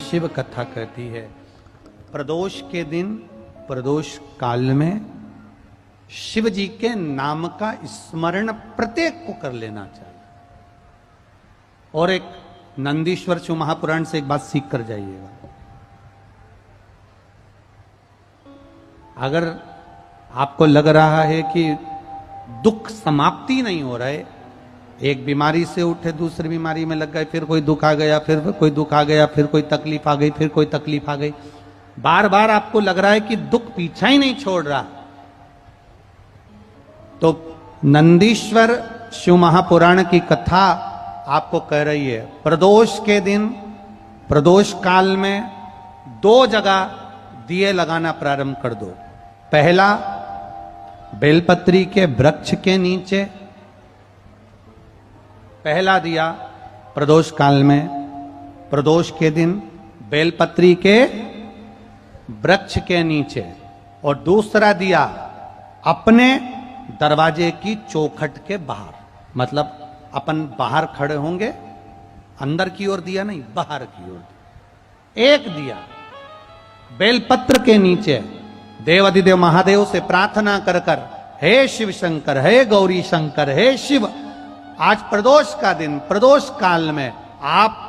शिव कथा कहती है प्रदोष के दिन प्रदोष काल में शिव जी के नाम का स्मरण प्रत्येक को कर लेना चाहिए। और एक नंदीश्वर शिव महापुराण से एक बात सीख कर जाइएगा। अगर आपको लग रहा है कि दुख समाप्ति नहीं हो रहा है, एक बीमारी से उठे दूसरी बीमारी में लग गए, फिर कोई दुख आ गया, फिर कोई दुख आ गया, फिर कोई तकलीफ आ गई, फिर कोई तकलीफ आ गई, बार बार आपको लग रहा है कि दुख पीछा ही नहीं छोड़ रहा, तो नंदीश्वर शिव महापुराण की कथा आपको कह रही है प्रदोष के दिन प्रदोष काल में 2 जगह दिए लगाना प्रारंभ कर दो। पहला बेलपत्री के वृक्ष के नीचे, पहला दिया प्रदोष काल में प्रदोष के दिन बेलपत्री के वृक्ष के नीचे, और दूसरा दिया अपने दरवाजे की चौखट के बाहर। मतलब अपन बाहर खड़े होंगे, अंदर की ओर दिया नहीं, बाहर की ओर। एक दिया बेलपत्र के नीचे देवाधिदेव महादेव से प्रार्थना कर कर, हे शिव शंकर, हे गौरी शंकर, हे शिव, आज प्रदोष का दिन प्रदोष काल में आप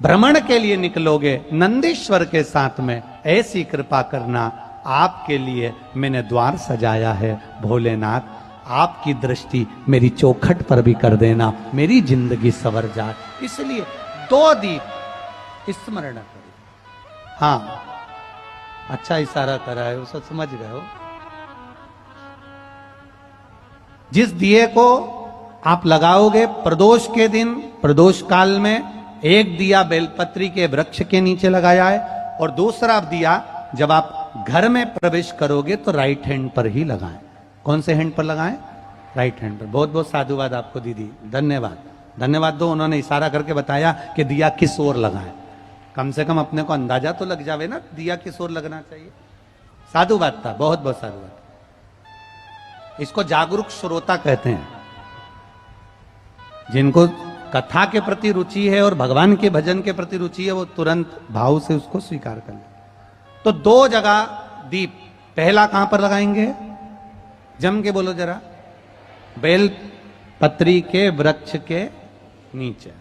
भ्रमण के लिए निकलोगे नंदीश्वर के साथ में, ऐसी कृपा करना, आपके लिए मैंने द्वार सजाया है भोलेनाथ, आपकी दृष्टि मेरी चौखट पर भी कर देना, मेरी जिंदगी संवर जाए। इसलिए 2 दीप स्मरण करो। हाँ, अच्छा इशारा करा है, उसे समझ गए हो। जिस दिए को आप लगाओगे प्रदोष के दिन प्रदोष काल में, एक दिया बेलपत्री के वृक्ष के नीचे लगाया है, और दूसरा दिया जब आप घर में प्रवेश करोगे तो राइट हैंड पर ही लगाएं। कौन से हैंड पर लगाएं? राइट हैंड पर। बहुत बहुत साधुवाद आपको दीदी, धन्यवाद, धन्यवाद दो। उन्होंने इशारा करके बताया कि दिया किस ओर लगाएं। कम से कम अपने को अंदाजा तो लग जावे ना दिया किस ओर लगना चाहिए। साधुवाद था, बहुत बहुत साधुवाद। इसको जागरूक श्रोता कहते हैं, जिनको कथा के प्रति रुचि है और भगवान के भजन के प्रति रुचि है, वो तुरंत भाव से उसको स्वीकार कर ले। तो 2 जगह दीप, पहला कहां पर लगाएंगे? जम के बोलो जरा। बेलपत्री के वृक्ष के नीचे।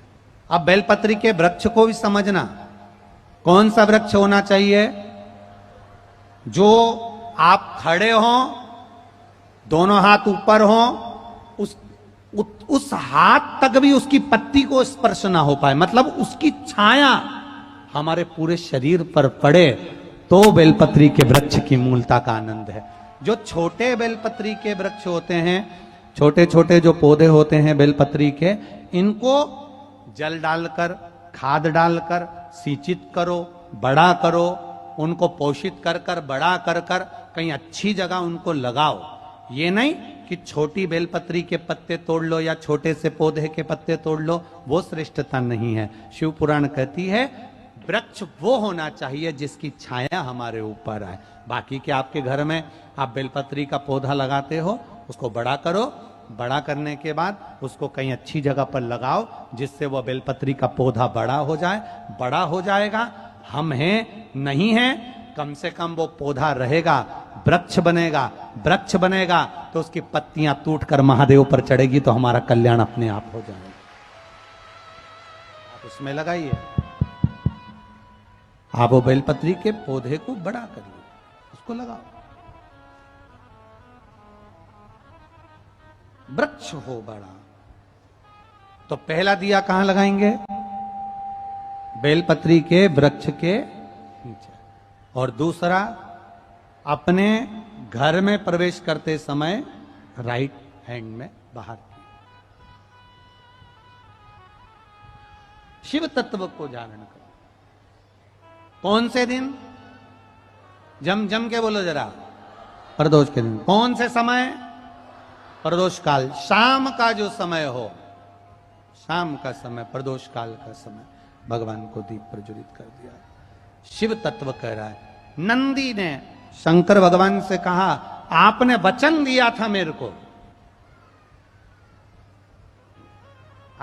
अब बेलपत्री के वृक्ष को भी समझना, कौन सा वृक्ष होना चाहिए? जो आप खड़े हो, दोनों हाथ ऊपर हो, उस हाथ तक भी उसकी पत्ती को स्पर्श ना हो पाए, मतलब उसकी छाया हमारे पूरे शरीर पर पड़े, तो बेलपत्री के वृक्ष की मूलता का आनंद है। जो छोटे बेलपत्री के वृक्ष होते हैं, छोटे छोटे जो पौधे होते हैं बेलपत्री के, इनको जल डालकर, खाद डालकर सिंचित करो, बड़ा करो, उनको पोषित कर कर, बड़ा कर कर कहीं अच्छी जगह उनको लगाओ। ये नहीं कि छोटी बेलपत्री के पत्ते तोड़ लो या छोटे से पौधे के पत्ते तोड़ लो, वो श्रेष्ठता नहीं है। शिव पुराण कहती है वृक्ष वो होना चाहिए जिसकी छाया हमारे ऊपर आए। बाकी के आपके घर में आप बेलपत्री का पौधा लगाते हो, उसको बड़ा करो, बड़ा करने के बाद उसको कहीं अच्छी जगह पर लगाओ जिससे वह बेलपत्री का पौधा बड़ा हो जाए। बड़ा हो जाएगा, हम हैं नहीं हैं, कम से कम वो पौधा रहेगा, वृक्ष बनेगा। वृक्ष बनेगा तो उसकी पत्तियां टूटकर महादेव पर चढ़ेगी, तो हमारा कल्याण अपने आप हो जाएगा। आप उसमें लगाइए, आप वो बेलपत्री के पौधे को बड़ा करिए, उसको लगाओ, वृक्ष हो बड़ा। तो पहला दिया कहां लगाएंगे? बेलपत्री के वृक्ष के नीचे। और दूसरा अपने घर में प्रवेश करते समय राइट हैंड में बाहर। शिव तत्व को धारण करो। कौन से दिन? जम जम के बोलो जरा। प्रदोष के दिन। कौन से समय? प्रदोष काल, शाम का जो समय हो, शाम का समय, प्रदोष काल का समय भगवान को दीप प्रज्वलित कर दिया। शिव तत्व कह रहा है। नंदी ने शंकर भगवान से कहा, आपने वचन दिया था मेरे को,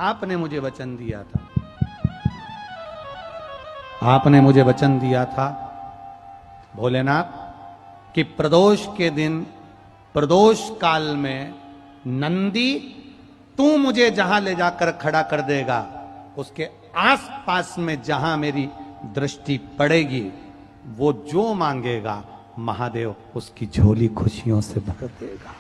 आपने मुझे वचन दिया था, आपने मुझे वचन दिया था भोलेनाथ कि प्रदोष के दिन, प्रदोष काल में नंदी तू मुझे जहां ले जाकर खड़ा कर देगा, उसके आसपास में जहां मेरी दृष्टि पड़ेगी, वो जो मांगेगा महादेव उसकी झोली खुशियों से भर देगा।